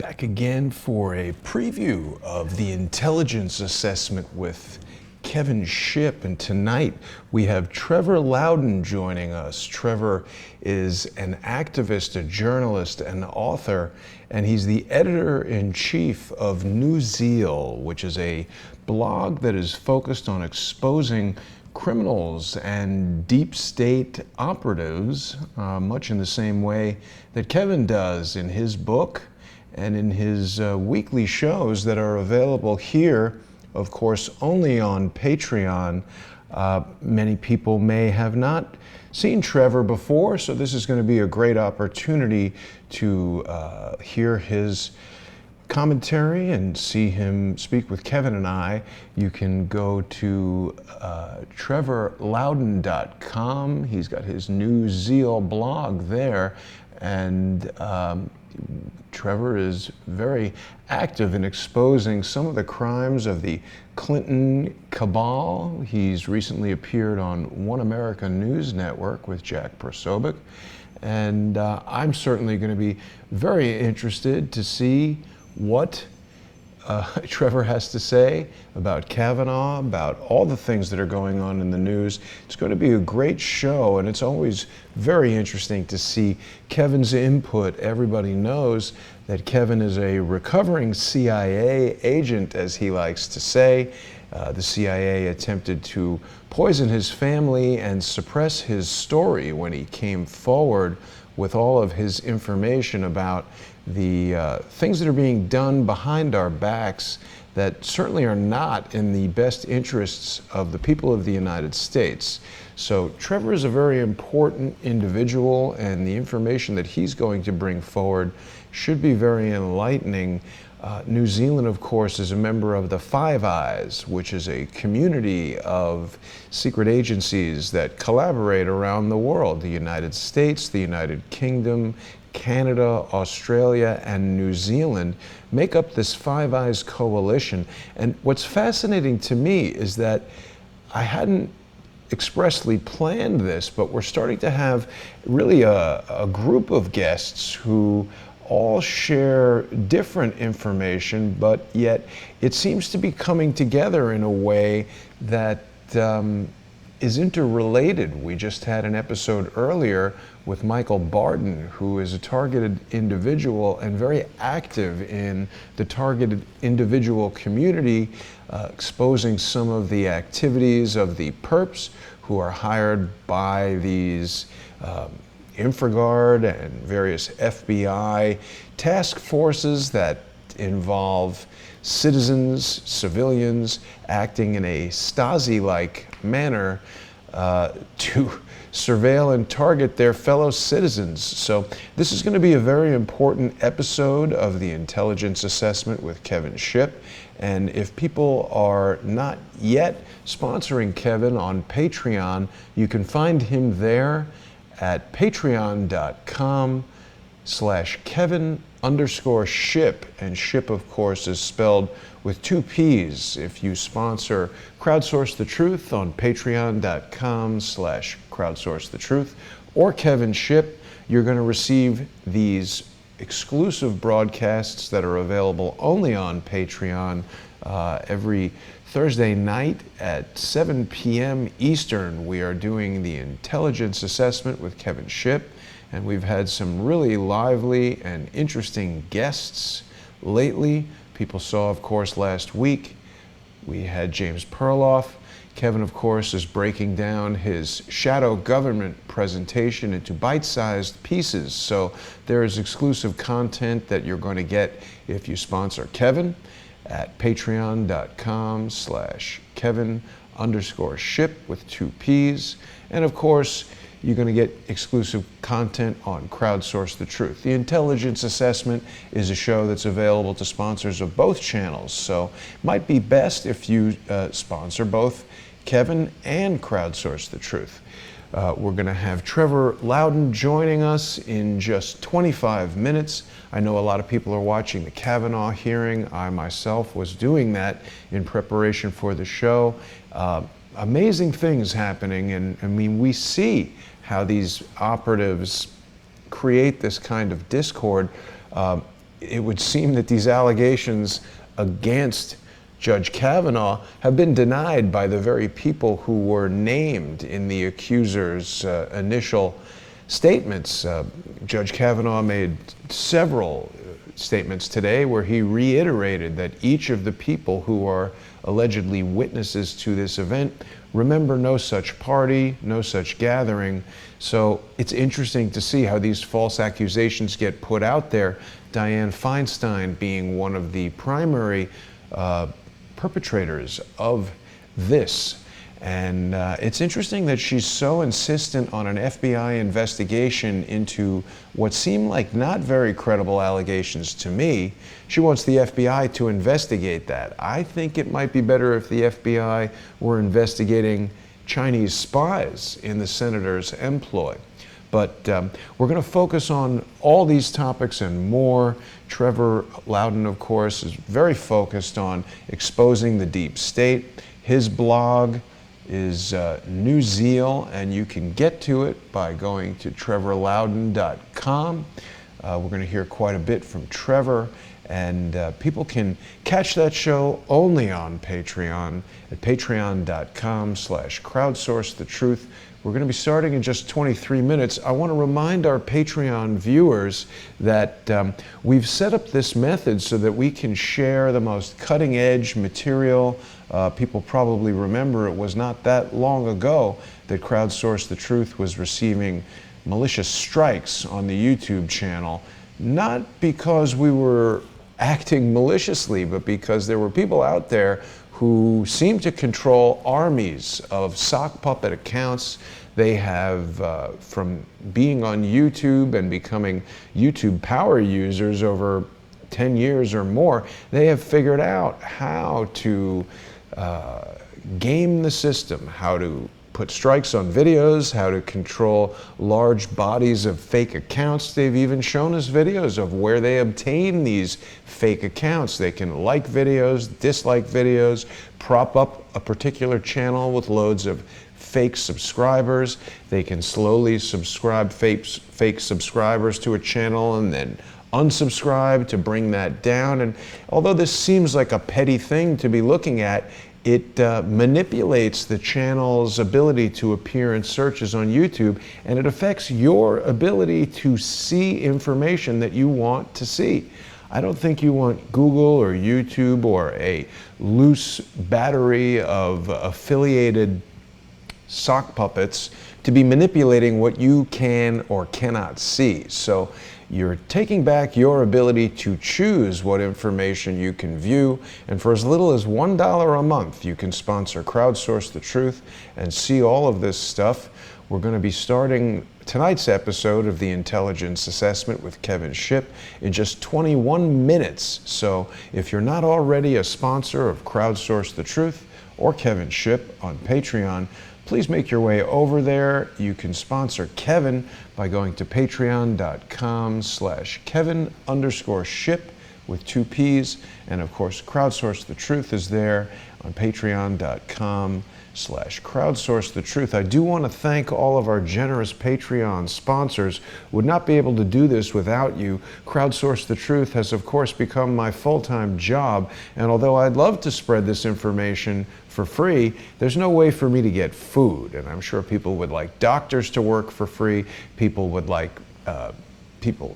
Back again for a preview of the intelligence assessment with Kevin Shipp, and tonight we have Trevor Loudon joining us. Trevor is an activist, a journalist, an author, and he's the editor-in-chief of New Zeal, which is a blog that is focused on exposing criminals and deep state operatives, much in the same way that Kevin does in his book and in his weekly shows that are available here, of course, only on Patreon. Many people may have not seen Trevor before, so this is going to be a great opportunity to hear his commentary and see him speak with Kevin and I. You can go to trevorloudon.com. He's got his New Zeal blog there, and Trevor is very active in exposing some of the crimes of the Clinton cabal. He's recently appeared on One America News Network with Jack Prosobic, and I'm certainly going to be very interested to see what Trevor has to say about Kavanaugh, about all the things that are going on in the news. It's going to be a great show, and it's always very interesting to see Kevin's input. Everybody knows that Kevin is a recovering CIA agent, as he likes to say. The CIA attempted to poison his family and suppress his story when he came forward with all of his information about the things that are being done behind our backs that certainly are not in the best interests of the people of the United States. So Trevor is a very important individual, and the information that he's going to bring forward should be very enlightening. New Zealand, of course, is a member of the Five Eyes, which is a community of secret agencies that collaborate around the world. The United States, the United Kingdom, Canada, Australia, and New Zealand make up this Five Eyes coalition. And what's fascinating to me is that I hadn't expressly planned this, but we're starting to have really a group of guests who all share different information, but yet it seems to be coming together in a way that is interrelated. We just had an episode earlier with Michael Barton, who is a targeted individual and very active in the targeted individual community, exposing some of the activities of the perps who are hired by these InfraGard and various FBI task forces that involve citizens, civilians, acting in a Stasi-like manner to surveil and target their fellow citizens. So this is going to be a very important episode of the intelligence assessment with Kevin Shipp. And if people are not yet sponsoring Kevin on Patreon, you can find him there at patreon.com/Kevin_Shipp, and Shipp, of course, is spelled with two P's. If you sponsor Crowdsource the Truth on patreon.com/Crowdsource the Truth or Kevin Shipp, you're going to receive these exclusive broadcasts that are available only on Patreon every Thursday night at 7 p.m. Eastern. We are doing the intelligence assessment with Kevin Shipp, and we've had some really lively and interesting guests lately. People saw, of course, last week we had James Perloff. Kevin, of course, is breaking down his shadow government presentation into bite-sized pieces. So there is exclusive content that you're going to get if you sponsor Kevin at patreon.com/Kevin_Shipp with two P's. And of course, you're going to get exclusive content on Crowdsource the Truth. The intelligence assessment is a show that's available to sponsors of both channels, so it might be best if you sponsor both Kevin and Crowdsource the Truth. We're going to have Trevor Loudon joining us in just 25 minutes. I know a lot of people are watching the Kavanaugh hearing. I myself was doing that in preparation for the show. Amazing things happening, and I mean, we see how these operatives create this kind of discord. it would seem that these allegations against Judge Kavanaugh have been denied by the very people who were named in the accuser's initial statements. Judge Kavanaugh made several statements today where he reiterated that each of the people who are allegedly witnesses to this event remember no such party, no such gathering. So it's interesting to see how these false accusations get put out there. Dianne Feinstein being one of the primary perpetrators of this. And it's interesting that she's so insistent on an FBI investigation into what seem like not very credible allegations to me. She wants the FBI to investigate that. I think it might be better if the FBI were investigating Chinese spies in the senator's employ. But we're going to focus on all these topics and more. Trevor Loudon, of course, is very focused on exposing the deep state. His blog is New Zeal, and you can get to it by going to trevorloudon.com. We're going to hear quite a bit from Trevor, and people can catch that show only on Patreon at patreon.com/crowdsourcethetruth. We're going to be starting in just 23 minutes. I want to remind our Patreon viewers that we've set up this method so that we can share the most cutting-edge material. People probably remember it was not that long ago that Crowdsource the Truth was receiving malicious strikes on the YouTube channel, not because we were acting maliciously, but because there were people out there who seem to control armies of sock puppet accounts. They have, from being on YouTube and becoming YouTube power users over 10 years or more, they have figured out how to game the system, how to put strikes on videos, how to control large bodies of fake accounts. They've even shown us videos of where they obtain these fake accounts. They can like videos, dislike videos, prop up a particular channel with loads of fake subscribers. They can slowly subscribe fake subscribers to a channel and then unsubscribe to bring that down. And although this seems like a petty thing to be looking at, it manipulates the channel's ability to appear in searches on YouTube, and it affects your ability to see information that you want to see. I don't think you want Google or YouTube or a loose battery of affiliated sock puppets to be manipulating what you can or cannot see. So you're taking back your ability to choose what information you can view, and for as little as $1 a month, you can sponsor Crowdsource the Truth and see all of this stuff. We're going to be starting tonight's episode of the Intelligence Assessment with Kevin Shipp in just 21 minutes. So if you're not already a sponsor of Crowdsource the Truth or Kevin Shipp on Patreon, please make your way over there. You can sponsor Kevin by going to patreon.com/Kevin_Shipp with 2 P's. And of course, Crowdsource the Truth is there on patreon.com/Crowdsource the Truth. I do want to thank all of our generous Patreon sponsors. Would not be able to do this without you. Crowdsource the Truth has, of course, become my full-time job. And although I'd love to spread this information for free, there's no way for me to get food. And I'm sure people would like doctors to work for free. People would like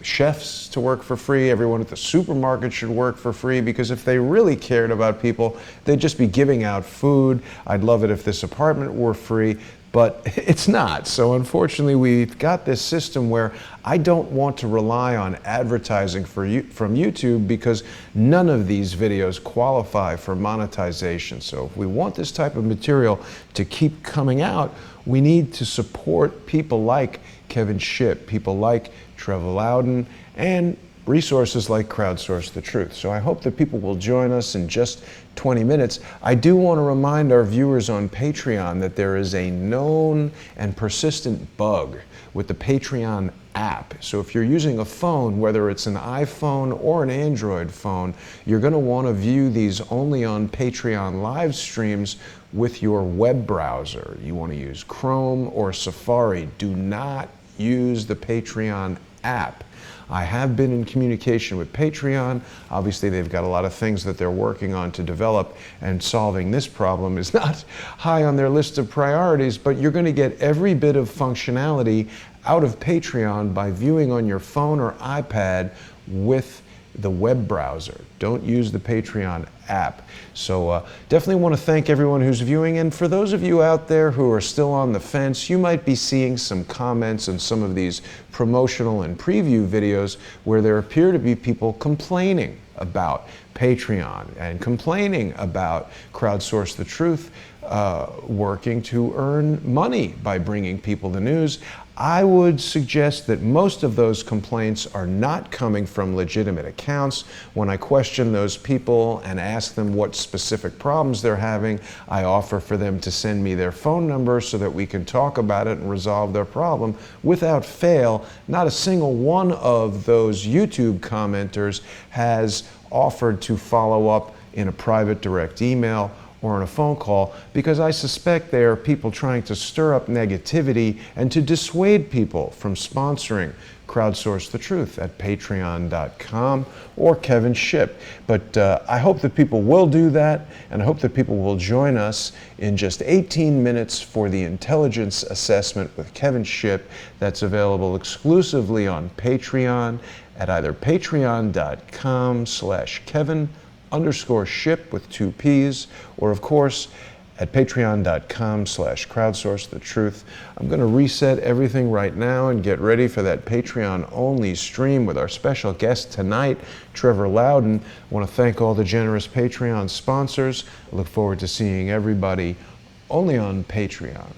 chefs to work for free. Everyone at the supermarket should work for free, because if they really cared about people, they'd just be giving out food. I'd love it if this apartment were free, but it's not. So unfortunately, we've got this system where I don't want to rely on advertising from YouTube, because none of these videos qualify for monetization. So if we want this type of material to keep coming out, we need to support people like Kevin Shipp, people like Trevor Loudon, and resources like Crowdsource the Truth. So I hope that people will join us in just 20 minutes. I do want to remind our viewers on Patreon that there is a known and persistent bug with the Patreon app. So if you're using a phone, whether it's an iPhone or an Android phone, you're going to want to view these only on Patreon live streams with your web browser. You want to use Chrome or Safari. Do not use the Patreon app. I have been in communication with Patreon. Obviously, they've got a lot of things that they're working on to develop, and solving this problem is not high on their list of priorities, but you're going to get every bit of functionality out of Patreon by viewing on your phone or iPad with the web browser. Don't use the Patreon app. So definitely want to thank everyone who's viewing, and for those of you out there who are still on the fence, you might be seeing some comments on some of these promotional and preview videos where there appear to be people complaining about Patreon and complaining about Crowdsource the Truth working to earn money by bringing people the news. I would suggest that most of those complaints are not coming from legitimate accounts. When I question those people and ask them what specific problems they're having, I offer for them to send me their phone number so that we can talk about it and resolve their problem. Without fail, not a single one of those YouTube commenters has offered to follow up in a private direct email or on a phone call, because I suspect they are people trying to stir up negativity and to dissuade people from sponsoring Crowdsource the Truth at patreon.com or Kevin Shipp. But I hope that people will do that, and I hope that people will join us in just 18 minutes for the intelligence assessment with Kevin Shipp. That's available exclusively on Patreon at either patreon.com/Kevin_Shipp with 2 P's, or of course at patreon.com/Crowdsource the Truth. I'm going to reset everything right now and get ready for that Patreon only stream with our special guest tonight, Trevor Loudon. I want to thank all the generous Patreon sponsors. I look forward to seeing everybody only on Patreon.